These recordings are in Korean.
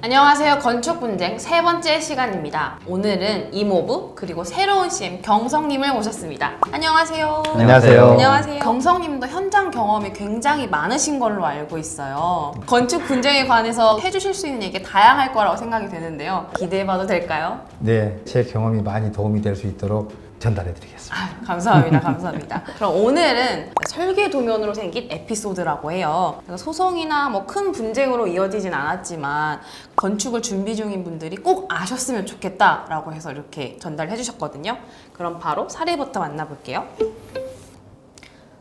안녕하세요. 건축분쟁 세 번째 시간입니다. 오늘은 이모부 그리고 새로운 CM 경성님을 모셨습니다. 안녕하세요. 안녕하세요. 안녕하세요. 경성님도 현장 경험이 굉장히 많으신 걸로 알고 있어요. 건축 분쟁에 관해서 해주실 수 있는 얘기 다양할 거라고 생각이 되는데요. 기대해봐도 될까요? 네, 제 경험이 많이 도움이 될 수 있도록 전달해 드리겠습니다. 감사합니다. 감사합니다. 그럼 오늘은 설계 도면으로 생긴 에피소드라고 해요. 소송이나 큰 분쟁으로 이어지진 않았지만 건축을 준비 중인 분들이 꼭 아셨으면 좋겠다라고 해서 이렇게 전달해 주셨거든요. 그럼 바로 사례부터 만나볼게요.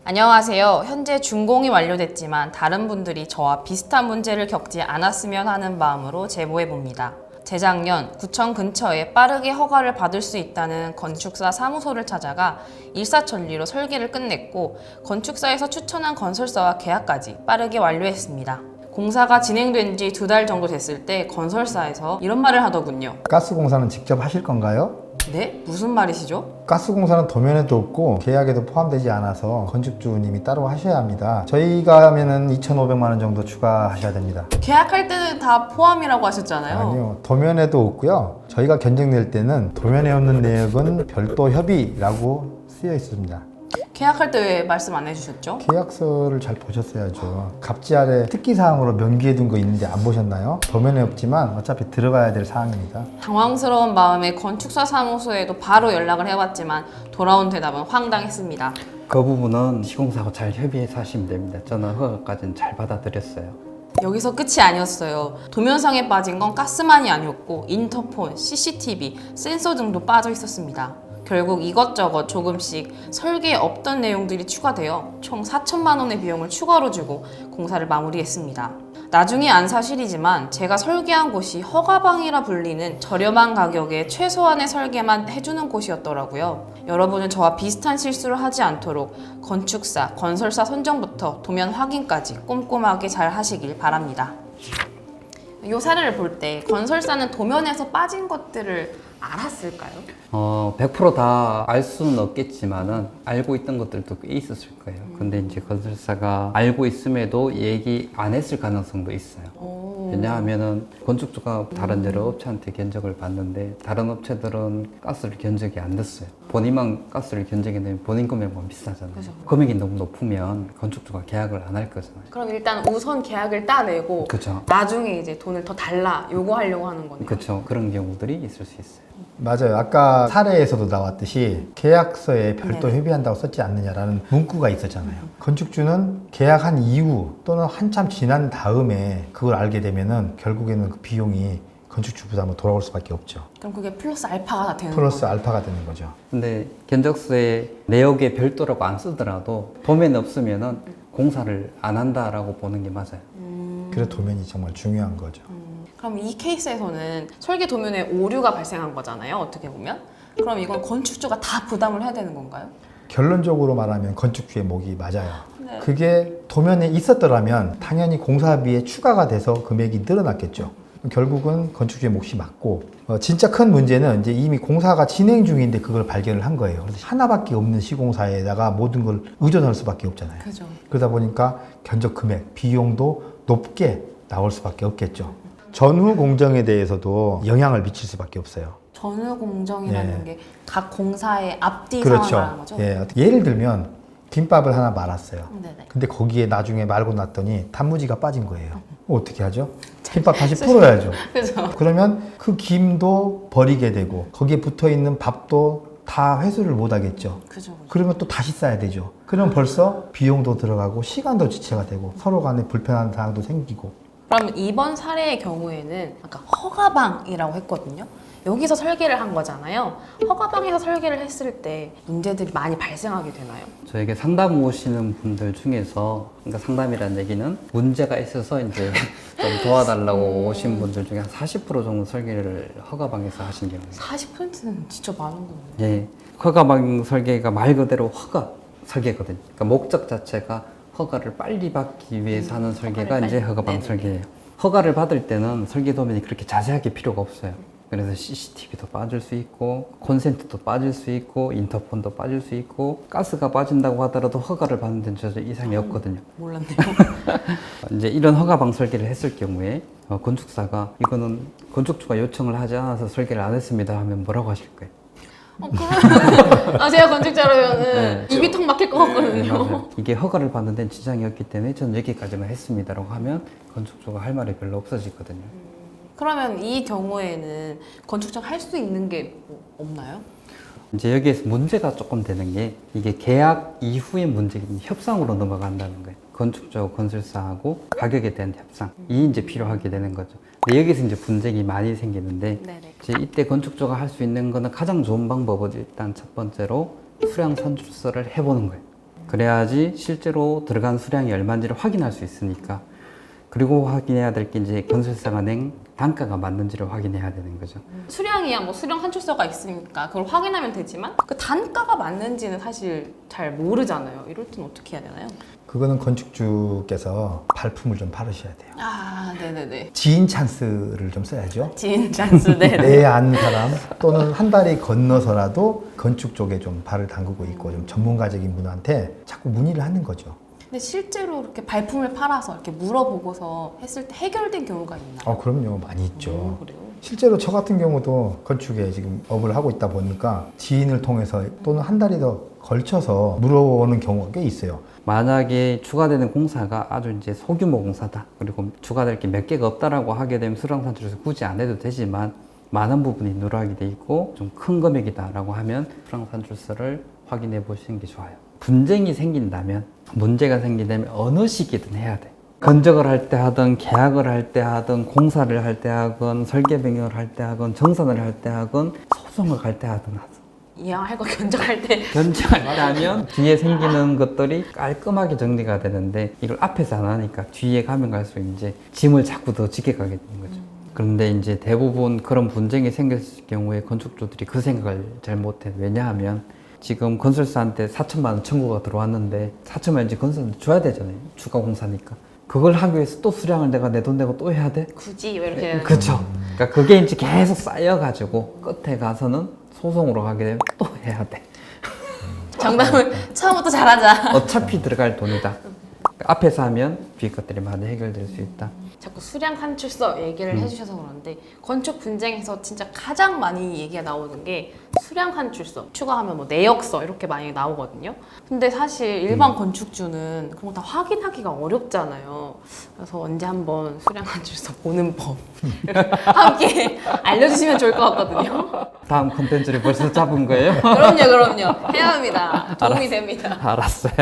안녕하세요. 현재 준공이 완료됐지만 다른 분들이 저와 비슷한 문제를 겪지 않았으면 하는 마음으로 제보해 봅니다. 재작년 구청 근처에 빠르게 허가를 받을 수 있다는 건축사 사무소를 찾아가 일사천리로 설계를 끝냈고 건축사에서 추천한 건설사와 계약까지 빠르게 완료했습니다. 공사가 진행된 지 2달 정도 됐을 때 건설사에서 이런 말을 하더군요. 가스공사는 직접 하실 건가요? 네? 무슨 말이시죠? 가스공사는 도면에도 없고 계약에도 포함되지 않아서 건축주님이 따로 하셔야 합니다. 저희가 하면은 2,500만 원 정도 추가하셔야 됩니다. 계약할 때는 다 포함이라고 하셨잖아요. 아니요, 도면에도 없고요. 저희가 견적낼 때는 도면에 없는 내역은 별도 협의라고 쓰여 있습니다. 계약할 때 왜 말씀 안 해주셨죠? 계약서를 잘 보셨어야죠. 갑지 아래 특기사항으로 명기해둔 거 있는데 안 보셨나요? 도면에 없지만 어차피 들어가야 될 사항입니다. 당황스러운 마음에 건축사 사무소에도 바로 연락을 해봤지만 돌아온 대답은 황당했습니다. 그 부분은 시공사하고 잘 협의해서 하시면 됩니다. 저는 허가까지는 잘 받아들였어요. 여기서 끝이 아니었어요. 도면상에 빠진 건 가스만이 아니었고 인터폰, CCTV, 센서 등도 빠져 있었습니다. 결국 이것저것 조금씩 설계에 없던 내용들이 추가되어 총 4천만 원의 비용을 추가로 주고 공사를 마무리했습니다. 나중에 안 사실이지만 제가 설계한 곳이 허가방이라 불리는 저렴한 가격에 최소한의 설계만 해주는 곳이었더라고요. 여러분은 저와 비슷한 실수를 하지 않도록 건축사, 건설사 선정부터 도면 확인까지 꼼꼼하게 잘 하시길 바랍니다. 이 사례를 볼 때 건설사는 도면에서 빠진 것들을 알았을까요? 100% 다 알 수는 없겠지만은 알고 있던 것들도 꽤 있었을 거예요. 근데 이제 건설사가 알고 있음에도 얘기 안 했을 가능성도 있어요. 왜냐하면은 건축주가 다른 여러 업체한테 견적을 받는데 다른 업체들은 가스를 견적이 안 됐어요. 본인만 가스를 견적이 내면 본인 금액만 비싸잖아요. 그죠. 금액이 너무 높으면 건축주가 계약을 안 할 거잖아요. 그럼 일단 우선 계약을 따내고 그렇죠. 나중에 이제 돈을 더 달라 요구하려고 하는 거네요. 그렇죠. 그런 경우들이 있을 수 있어요. 맞아요. 아까 사례에서도 나왔듯이 계약서에 별도 네. 협의한다고 썼지 않느냐라는 문구가 있었잖아요. 건축주는 계약한 이후 또는 한참 지난 다음에 그걸 알게 되면은 결국에는 그 비용이 건축주 부담으로 돌아올 수밖에 없죠. 그럼 그게 플러스 알파가 다 되는 플러스 거예요. 알파가 되는 거죠. 근데 견적서에 내역에 별도라고 안 쓰더라도 도면에 없으면은 공사를 안 한다라고 보는 게 맞아요. 그래서 도면이 정말 중요한 거죠. 그럼 이 케이스에서는 설계 도면에 오류가 발생한 거잖아요. 어떻게 보면. 그럼 이건 건축주가 다 부담을 해야 되는 건가요? 결론적으로 말하면 건축주의 몫이 맞아요. 네. 그게 도면에 있었더라면 당연히 공사비에 추가가 돼서 금액이 늘어났겠죠. 결국은 건축주의 몫이 맞고 진짜 큰 문제는 이제 이미 공사가 진행 중인데 그걸 발견을 한 거예요. 그래서 하나밖에 없는 시공사에다가 모든 걸 의존할 수밖에 없잖아요. 그죠. 그러다 보니까 견적 금액, 비용도 높게 나올 수밖에 없겠죠. 전후 공정에 대해서도 영향을 미칠 수밖에 없어요. 전후 공정이라는 예. 게 각 공사의 앞뒤 상황을 말하는 거죠? 예. 예를 들면 김밥을 하나 말았어요. 네네. 근데 거기에 나중에 말고 났더니 단무지가 빠진 거예요. 어떻게 하죠? 김밥 다시 풀어야죠. 그죠. 그러면 그 김도 버리게 되고 거기에 붙어 있는 밥도 다 회수를 못 하겠죠. 그죠. 그러면 또 다시 싸야 되죠. 그럼 벌써 비용도 들어가고 시간도 지체가 되고 서로 간에 불편한 상황도 생기고. 그럼 이번 사례의 경우에는 아까 허가방이라고 했거든요. 여기서 설계를 한 거잖아요. 허가방에서 설계를 했을 때 문제들이 많이 발생하게 되나요? 저에게 상담 오시는 분들 중에서, 그러니까 상담이라는 얘기는 문제가 있어서 이제 좀 도와달라고 오신 분들 중에 한 40% 정도 설계를 허가방에서 하신 경우예요. 40%는 진짜 많은 거네요. 예, 허가방 설계가 말 그대로 허가 설계거든요. 그러니까 목적 자체가 허가를 빨리 받기 위해서 하는 설계가 허가를 이제 빨리. 허가방 네네. 설계예요. 허가를 받을 때는 설계 도면이 그렇게 자세하게 필요가 없어요. 그래서 CCTV도 빠질 수 있고 콘센트도 빠질 수 있고 인터폰도 빠질 수 있고 가스가 빠진다고 하더라도 허가를 받는 데는 전혀 이상이 없거든요. 몰랐네요. 이제 이런 허가방 설계를 했을 경우에 건축사가 이거는 건축주가 요청을 하지 않아서 설계를 안 했습니다 하면 뭐라고 하실 거예요? 그럼 제가 건축자라면은 네. 입이 턱 막힐 것 같거든요. 맞아요. 이게 허가를 받는 데는 지장이 없기 때문에 저는 여기까지만 했습니다라고 하면 건축주가 할 말이 별로 없어지거든요. 그러면 이 경우에는 건축장 할 수 있는 게 뭐 없나요? 이제 여기에서 문제가 조금 되는 게 이게 계약 이후의 문제가 협상으로 넘어간다는 거예요. 건축주하고 건설사하고 가격에 대한 협상이 이제 필요하게 되는 거죠. 근데 여기서 이제 분쟁이 많이 생기는데 네네. 이제 이때 건축주가 할 수 있는 거는 가장 좋은 방법은 일단 첫 번째로 수량 산출서를 해보는 거예요. 그래야지 실제로 들어간 수량이 얼마인지를 확인할 수 있으니까. 그리고 확인해야 될 게 이제 건설사가 낸 단가가 맞는지를 확인해야 되는 거죠. 수량이야 뭐 수량 산출서가 있으니까 그걸 확인하면 되지만 그 단가가 맞는지는 사실 잘 모르잖아요. 이럴 땐 어떻게 해야 되나요? 그거는 건축주께서 발품을 좀 바르셔야 돼요. 아, 네네네. 지인 찬스를 좀 써야죠. 지인 찬스, 네. 내 아는 사람 또는 한 다리 건너서라도 건축 쪽에 좀 발을 담그고 있고 좀 전문가적인 분한테 자꾸 문의를 하는 거죠. 근데 실제로 이렇게 발품을 팔아서 이렇게 물어보고서 했을 때 해결된 경우가 있나요? 그럼요. 많이 있죠. 그래요? 실제로 저 같은 경우도 건축에 지금 업을 하고 있다 보니까 지인을 통해서 또는 한 달이 더 걸쳐서 물어보는 경우가 꽤 있어요. 만약에 추가되는 공사가 아주 이제 소규모 공사다. 그리고 추가될 게 몇 개가 없다라고 하게 되면 수량 산출에서 굳이 안 해도 되지만 많은 부분이 누락이 돼 있고 좀 큰 금액이다라고 하면 수량 산출서를 확인해 보시는 게 좋아요. 분쟁이 생긴다면 문제가 생기다면 어느 시기든 해야 돼. 건적을 할 때 하든 계약을 할 때 하든 공사를 할 때 하건 설계 변경을 할 때 하건 정산을 할 때 하건 소송을 갈 때 하든 이양할 거 견적할 때 견적할 때 하면 뒤에 생기는 것들이 깔끔하게 정리가 되는데 이걸 앞에서 안 하니까 뒤에 가면 갈수록 이제 짐을 자꾸 더 지게 가게 되는 거죠. 그런데 이제 대부분 그런 분쟁이 생겼을 경우에 건축주들이 그 생각을 잘 못해요. 왜냐하면 지금 건설사한테 4천만 원 청구가 들어왔는데 4천만 원 이제 건설사한테 줘야 되잖아요. 추가 공사니까. 그걸 하기 위해서 또 수량을 내가 내 돈 내고 또 해야 돼? 굳이 왜 이렇게 해야 그렇죠. 그러니까 그게 이제 계속 쌓여가지고 끝에 가서는 소송으로 가게 되면 또 해야 돼. 장담을 처음부터 잘하자. 어차피 들어갈 돈이다. 앞에서 하면 뒤에 것들이 많이 해결될 수 있다. 자꾸 수량 산출서 얘기를 해주셔서 그런데 건축 분쟁에서 진짜 가장 많이 얘기가 나오는 게 수량 산출서 추가하면 뭐 내역서 이렇게 많이 나오거든요. 근데 사실 일반 건축주는 그런 거 다 확인하기가 어렵잖아요. 그래서 언제 한번 수량 산출서 보는 법 함께 알려주시면 좋을 것 같거든요. 다음 컨텐츠를 벌써 잡은 거예요? 그럼요. 해야 합니다. 도움이 됩니다. 알았어요.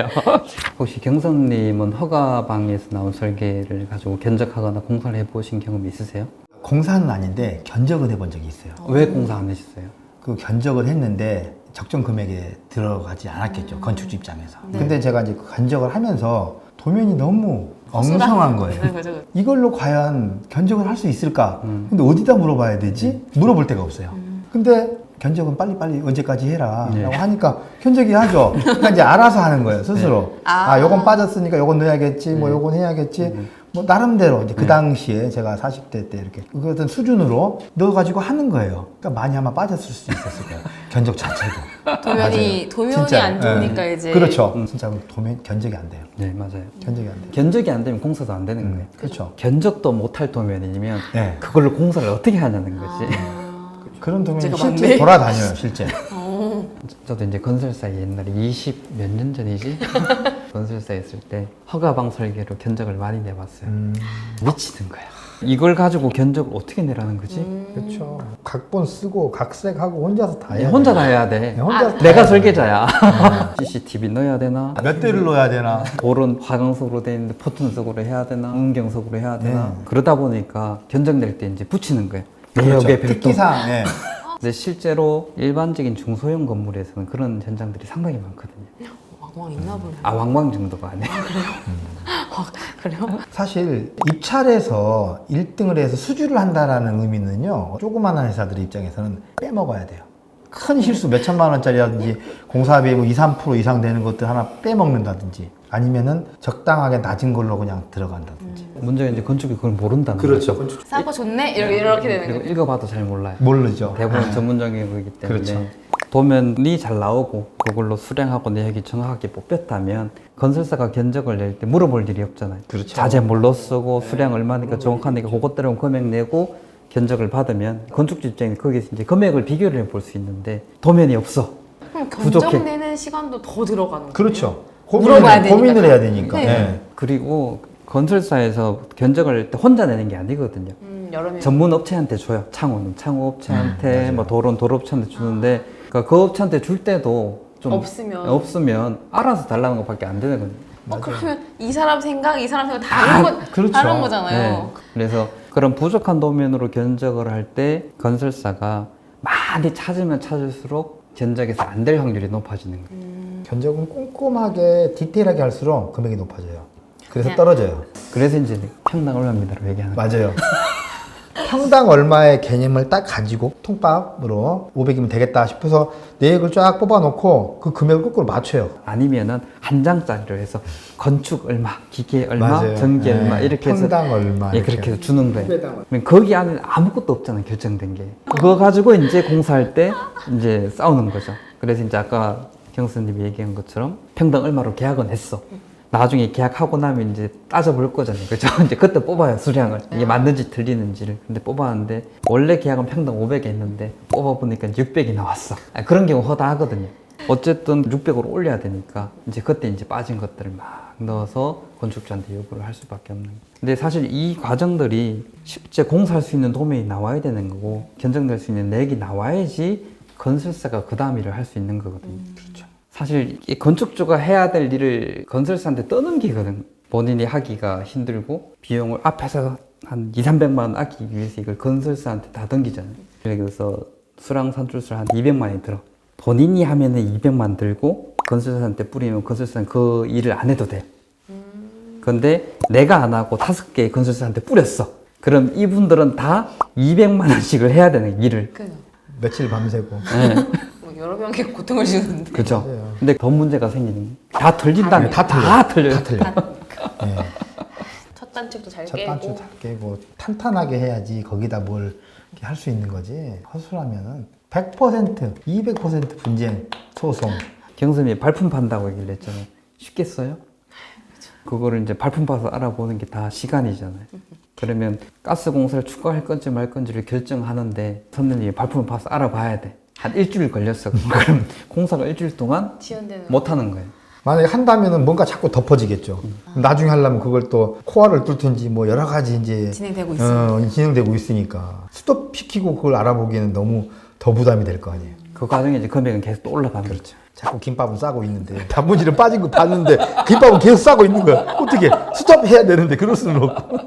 혹시 경선님은 허가방에서 나온 설계를 가지고 견적하거나 공사를 해보신 경험이 있으세요? 공사는 아닌데 견적은 해본 적이 있어요. 왜 공사 안 하셨어요? 그 견적을 했는데 적정 금액에 들어가지 않았겠죠. 건축주 입장에서. 네. 근데 제가 이제 그 견적을 하면서 도면이 너무 엉성한 거예요. 네, 그죠. 이걸로 과연 견적을 할 수 있을까? 근데 어디다 물어봐야 되지? 물어볼 데가 없어요. 근데 견적은 빨리빨리 언제까지 해라 네. 라고 하니까 견적이 하죠. 그러니까 이제 알아서 하는 거예요, 스스로. 아, 요건 빠졌으니까 요건 넣어야겠지, 뭐 요건 해야겠지. 뭐 나름대로 이제 그 당시에 제가 40대 때 이렇게 그 어떤 수준으로 넣어가지고 하는 거예요. 그러니까 많이 아마 빠졌을 수 있었을 거예요. 견적 자체도. 도면이 진짜, 안 좋으니까 예. 이제 그렇죠. 진짜 도면 견적이 안 돼요. 네, 맞아요. 견적이 안 돼요. 견적이 안 되면 공사도 안 되는 거예요. 그렇죠. 견적도 못할 도면이면 네. 그걸로 공사를 어떻게 하냐는 거지. 그런 도면이 문제가 실제 많네. 돌아다녀요, 실제. 저도 이제 건설사에 옛날에 20 몇 년 전이지? 건설사에 있을 때 허가방 설계로 견적을 많이 내봤어요. 미치는 거야. 이걸 가지고 견적을 어떻게 내라는 거지? 그렇죠. 각본 쓰고 각색하고 혼자서 다 해야 혼자 돼요. 다 해야 돼. 네, 혼자서 다 내가 해야 설계자야. CCTV 넣어야 되나? 몇 대를 넣어야 되나? 볼은 화강석으로 돼 있는데 포튼석으로 해야 되나? 음경석으로 해야 되나? 네. 그러다 보니까 견적 낼 때 이제 붙이는 거예요. 그렇죠. 내역에 별도. 특기사항. 예. 근데 실제로 일반적인 중소형 건물에서는 그런 현장들이 상당히 많거든요. 왕왕 있나 보네. 아, 왕왕 정도가 아니에요. 그래요? 사실 입찰에서 1등을 해서 수주를 한다라는 의미는요. 조그마한 회사들 입장에서는 빼먹어야 돼요. 큰 실수 몇 천만 원짜리라든지 공사비에 뭐 2, 3% 이상 되는 것들 하나 빼먹는다든지 아니면은 적당하게 낮은 걸로 그냥 들어간다든지. 문제가 이제 건축이 그걸 모른다는 그렇죠. 거죠. 싸고 좋네 이렇게 되는 그리고 거죠. 읽어봐도 잘 몰라요. 모르죠. 대부분 전문적인 거기 때문에 그렇죠. 도면이 잘 나오고 그걸로 수량하고 내역이 정확하게 뽑혔다면 건설사가 견적을 낼 때 물어볼 일이 없잖아요. 그렇죠. 자재 뭘로 쓰고 수량 얼마니까 정확하니까 그것대로 금액 내고 견적을 받으면 건축주 입장에 거기서 이제 금액을 비교를 해볼 수 있는데 도면이 없어. 그럼 부족해. 견적내는 시간도 더 들어가는 거예요. 그렇죠. 물어봐야 되니까. 고민을 해야 되니까. 네. 예. 그리고 건설사에서 견적을 낼 때 혼자 내는 게 아니거든요. 여러 명. 전문 업체한테 줘요. 창호는 창호업체한테, 뭐 도로는 도로업체한테 주는데 그러니까 그 업체한테 줄 때도 좀 없으면 알아서 달라는 것밖에 안 되는 거예요. 그러면 이 사람 생각 다른 그렇죠. 다른 거잖아요. 네. 그래서 그런 부족한 도면으로 견적을 할 때 건설사가 많이 찾으면 찾을수록 견적에서 안 될 확률이 높아지는 거예요. 견적은 꼼꼼하게 디테일하게 할수록 금액이 높아져요. 그래서 그냥- 떨어져요. 그래서 이제 평당 얼마입니다라고 얘기하는 거예요. 맞아요. 평당 얼마의 개념을 딱 가지고 통밥으로 500이면 되겠다 싶어서 내역을 쫙 뽑아놓고 그 금액을 거꾸로 맞춰요. 아니면은 한 장짜리로 해서 건축 얼마, 기계 얼마, 맞아요. 전기 네. 얼마 이렇게 해서 평당 얼마 예, 이렇게. 그렇게 해서 주는 거예요. 그러면 거기 안에 아무것도 없잖아요, 결정된 게. 그거 가지고 이제 공사할 때 이제 싸우는 거죠. 그래서 이제 아까 경수님이 얘기한 것처럼 평당 얼마로 계약은 했어. 나중에 계약하고 나면 이제 따져볼 거잖아요. 그죠? 이제 그때 뽑아요, 수량을. 이게 맞는지 틀리는지를. 근데 뽑았는데, 원래 계약은 평당 500에 했는데, 뽑아보니까 600이 나왔어. 그런 경우 허다하거든요. 어쨌든 600으로 올려야 되니까, 이제 그때 이제 빠진 것들을 막 넣어서 건축주한테 요구를 할 수밖에 없는 거예요. 근데 사실 이 과정들이 실제 공사할 수 있는 도면이 나와야 되는 거고, 견적낼 수 있는 내역이 나와야지 건설사가 그 다음 일을 할 수 있는 거거든요. 그렇죠. 사실 이 건축주가 해야 될 일을 건설사한테 떠넘기거든. 본인이 하기가 힘들고 비용을 앞에서 한 2, 300만 원 아끼기 위해서 이걸 건설사한테 다 던기잖아요. 그래서 수량 산출술 한 200만 원이 들어. 본인이 하면은 200만 들고 건설사한테 뿌리면 건설사는 그 일을 안 해도 돼. 근데 내가 안 하고 5개의 건설사한테 뿌렸어. 그럼 이분들은 다 200만 원씩을 해야 되는 일을. 그죠. 며칠 밤새고. 네. 뭐 여러 명에게 고통을 주는데. 그죠. 맞아요. 근데 더 문제가 생기는 게 다 틀린다면 다 틀려요. 다 틀려요. 다 틀려. 예. 첫 단축도 잘 첫 깨고. 단추 다 깨고 탄탄하게 해야지 거기다 뭘 할 수 있는 거지. 허술하면은 100%, 200% 분쟁, 소송. 경선이 발품 판다고 얘기를 했잖아요. 쉽겠어요? 그거를 이제 발품 봐서 알아보는 게 다 시간이잖아요. 그러면 가스 공사를 추가할 건지 말 건지를 결정하는데 선생님이 발품을 봐서 알아봐야 돼. 한 일주일 걸렸어. 그럼 공사가 일주일 동안 지연되는. 못 하는 거예요. 만약에 한다면은 뭔가 자꾸 덮어지겠죠. 나중에 하려면 그걸 또 코어를 뚫든지 뭐 여러 가지 이제 진행되고 있으니까. 진행되고 있으니까 스톱 시키고 그걸 알아보기에는 너무 더 부담이 될 거 아니에요. 그 과정에 이제 금액은 계속 또 올라가는 거죠. 자꾸 김밥은 싸고 있는데 단무지는 빠진 거 봤는데 김밥은 계속 싸고 있는 거야. 어떻게 스톱 해야 되는데 그럴 수는 없고.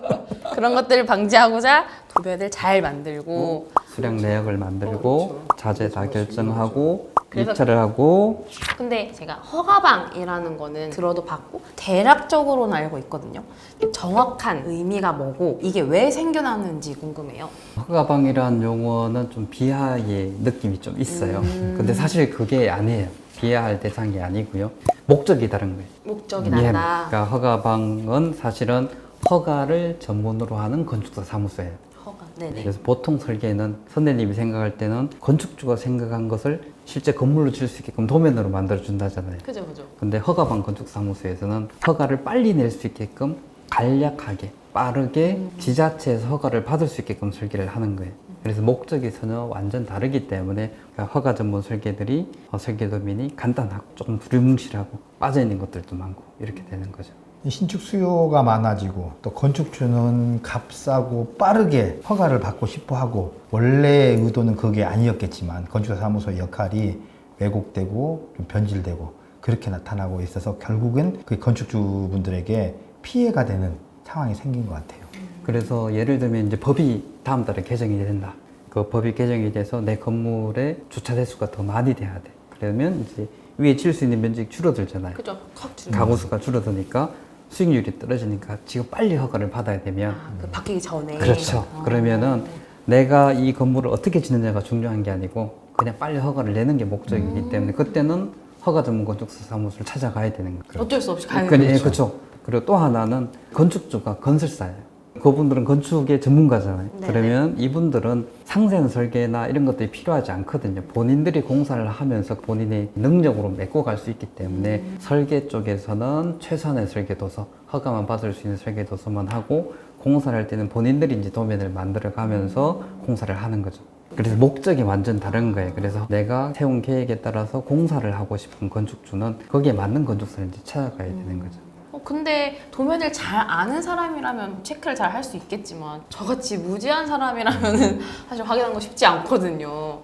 그런 것들을 방지하고자 도면을 잘 만들고. 수량 내역을 만들고 자재 다 결정하고 그래서- 입찰을 하고 근데 제가 허가방이라는 거는 들어도 봤고 대략적으로는 알고 있거든요. 정확한 의미가 뭐고 이게 왜 생겨나는지 궁금해요. 허가방이라는 용어는 좀 비하의 느낌이 좀 있어요. 근데 사실 그게 아니에요. 비하할 대상이 아니고요. 목적이 다른 거예요. 목적이 예, 다르다. 그러니까 허가방은 사실은 허가를 전문으로 하는 건축사 사무소예요. 허가. 네네. 그래서 보통 설계는 선생님이 생각할 때는 건축주가 생각한 것을 실제 건물로 지을 수 있게끔 도면으로 만들어 준다잖아요. 그죠 그죠. 근데 허가방 건축사무소에서는 허가를 빨리 낼 수 있게끔 간략하게 빠르게 지자체에서 허가를 받을 수 있게끔 설계를 하는 거예요. 그래서 목적이 전혀 완전 다르기 때문에 허가 전문 설계들이 설계 도면이 간단하고 조금 두루뭉실하고 빠져있는 것들도 많고 이렇게 되는 거죠. 이 신축 수요가 많아지고 또 건축주는 값싸고 빠르게 허가를 받고 싶어 하고 원래 의도는 그게 아니었겠지만 건축사 사무소의 역할이 왜곡되고 좀 변질되고 그렇게 나타나고 있어서 결국은 그 건축주분들에게 피해가 되는 상황이 생긴 것 같아요. 그래서 예를 들면 이제 법이 다음 달에 개정이 된다. 그 법이 개정이 돼서 내 건물의 주차 대수가 더 많이 돼야 돼. 그러면 이제 위에 칠 수 있는 면적이 줄어들잖아요. 그죠. 확 줄. 가구 수가 줄어드니까 수익률이 떨어지니까 지금 빨리 허가를 받아야 되면 그 바뀌기 전에. 그렇죠. 그러면은 내가 이 건물을 어떻게 짓느냐가 중요한 게 아니고 그냥 빨리 허가를 내는 게 목적이기 때문에 그때는 허가 전문 건축사 사무소를 찾아가야 되는 거예요. 어쩔 수 없이 가야 예, 되죠. 그렇죠. 그리고 또 하나는 건축주가 건설사예요. 그분들은 건축의 전문가잖아요. 네네. 그러면 이분들은 상세한 설계나 이런 것들이 필요하지 않거든요. 본인들이 공사를 하면서 본인의 능력으로 메꿔갈 수 있기 때문에 설계 쪽에서는 최소한의 설계도서, 허가만 받을 수 있는 설계도서만 하고 공사를 할 때는 본인들이 이제 도면을 만들어 가면서 공사를 하는 거죠. 그래서 목적이 완전 다른 거예요. 그래서 내가 세운 계획에 따라서 공사를 하고 싶은 건축주는 거기에 맞는 건축사를 이제 찾아가야 되는 거죠. 근데 도면을 잘 아는 사람이라면 체크를 잘 할 수 있겠지만 저같이 무지한 사람이라면은 사실 확인하는 거 쉽지 않거든요.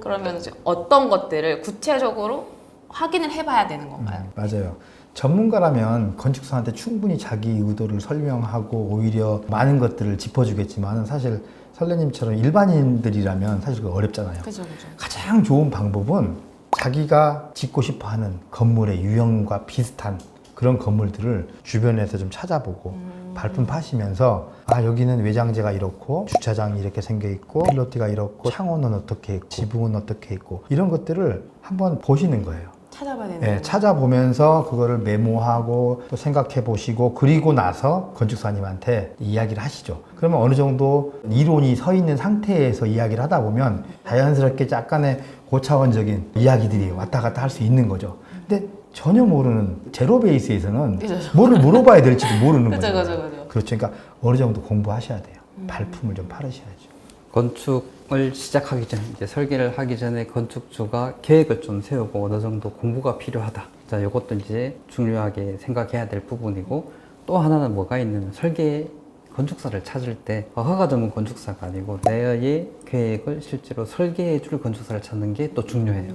그러면 이제 어떤 것들을 구체적으로 확인을 해봐야 되는 건가요? 맞아요. 전문가라면 건축사한테 충분히 자기 의도를 설명하고 오히려 많은 것들을 짚어주겠지만 사실 설레님처럼 일반인들이라면 사실 그거 어렵잖아요. 그죠, 그죠. 가장 좋은 방법은 자기가 짓고 싶어하는 건물의 유형과 비슷한 그런 건물들을 주변에서 좀 찾아보고 발품 파시면서 아 여기는 외장재가 이렇고 주차장이 이렇게 생겨 있고 필로티가 이렇고 창호는 어떻게 있고 지붕은 어떻게 있고 이런 것들을 한번 보시는 거예요. 찾아봐야 되는 네, 거예요. 찾아보면서 그거를 메모하고 또 생각해 보시고 그리고 나서 건축사님한테 이야기를 하시죠. 그러면 어느 정도 이론이 서 있는 상태에서 이야기를 하다 보면 자연스럽게 약간의 고차원적인 이야기들이 왔다 갔다 할 수 있는 거죠. 근데 전혀 모르는 제로 베이스에서는 그죠. 뭐를 물어봐야 될지도 모르는 그죠, 거죠. 그죠, 그죠. 그렇죠. 그러니까 어느 정도 공부하셔야 돼요. 발품을 좀 팔으셔야죠. 건축을 시작하기 전에 이제 설계를 하기 전에 건축주가 계획을 좀 세우고 어느 정도 공부가 필요하다. 자, 이것도 이제 중요하게 생각해야 될 부분이고 또 하나는 뭐가 있냐면 설계 건축사를 찾을 때 허가 전문 건축사가 아니고 내의 계획을 실제로 설계해 줄 건축사를 찾는 게 또 중요해요.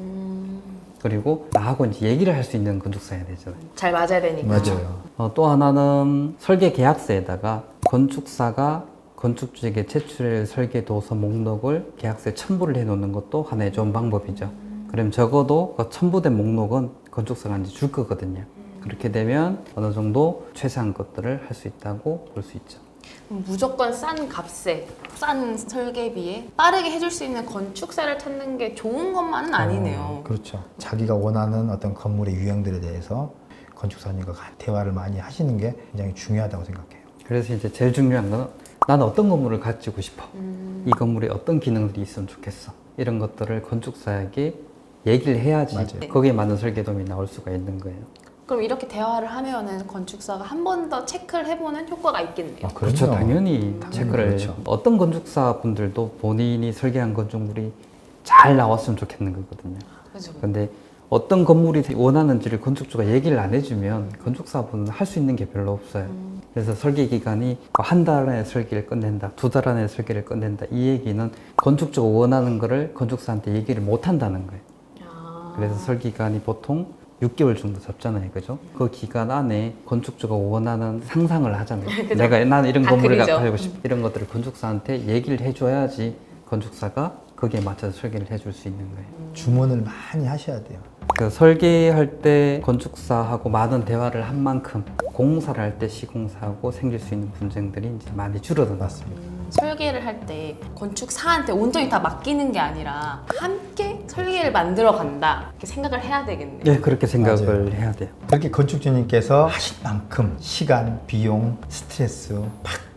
그리고 나하고 이제 얘기를 할 수 있는 건축사야 되잖아요. 잘 맞아야 되니까. 맞아요. 또 하나는 설계 계약서에다가 건축사가 건축주에게 제출할 설계 도서 목록을 계약서에 첨부를 해 놓는 것도 하나의 좋은 방법이죠. 그럼 적어도 그 첨부된 목록은 건축사가 이제 줄 거거든요. 그렇게 되면 어느 정도 최소한 것들을 할 수 있다고 볼 수 있죠. 무조건 싼 값에 싼 설계비에 빠르게 해줄 수 있는 건축사를 찾는 게 좋은 것만은 아니네요. 그렇죠. 자기가 원하는 어떤 건물의 유형들에 대해서 건축사님과 대화를 많이 하시는 게 굉장히 중요하다고 생각해요. 그래서 이제 제일 중요한 거는 나는 어떤 건물을 가지고 싶어. 이 건물에 어떤 기능들이 있으면 좋겠어. 이런 것들을 건축사에게 얘기를 해야지 맞아요. 거기에 맞는 설계도움이 나올 수가 있는 거예요. 그럼 이렇게 대화를 하면은 건축사가 한 번 더 체크를 해보는 효과가 있겠네요. 그렇죠. 당연히 체크를 그렇죠. 어떤 건축사 분들도 본인이 설계한 건축물이 잘 나왔으면 좋겠는 거거든요. 그죠. 근데 어떤 건물이 원하는지를 건축주가 얘기를 안 해주면 건축사분은 할 수 있는 게 별로 없어요. 그래서 설계 기간이 한 달 안에 설계를 끝낸다, 2달 안에 설계를 끝낸다. 이 얘기는 건축주가 원하는 거를 건축사한테 얘기를 못 한다는 거예요. 그래서 설계 기간이 보통 6개월 정도 잡잖아요. 그죠? 그 기간 안에 건축주가 원하는 상상을 하잖아요. 내가 나는 이런 건물을 그리죠. 갖고 싶어. 이런 것들을 건축사한테 얘기를 해줘야지 건축사가 거기에 맞춰서 설계를 해줄 수 있는 거예요. 주문을 많이 하셔야 돼요. 그 설계할 때 건축사하고 많은 대화를 한 만큼 공사를 할 때 시공사하고 생길 수 있는 분쟁들이 이제 많이 줄어들었습니다. 설계를 할 때 건축사한테 온전히 다 맡기는 게 아니라 함께 설계를 만들어 간다 이렇게 생각을 해야 되겠네요. 예, 그렇게 생각을 맞아요. 해야 돼요. 그렇게 건축주님께서 하신 만큼 시간, 비용, 스트레스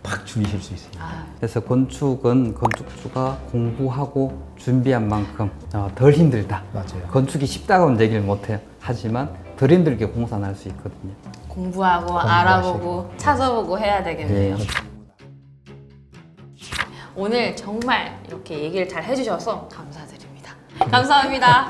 팍팍 줄이실 수 있습니다. 그래서 건축은 건축주가 공부하고 준비한 만큼 덜 힘들다. 맞아요. 건축이 쉽다고는 얘기를 못해요. 하지만 덜 힘들게 공사는 할 수 있거든요. 공부하고 알아보고 찾아보고 해야 되겠네요. 네. 오늘 정말 이렇게 얘기를 잘 해주셔서 감사드립니다. 감사합니다.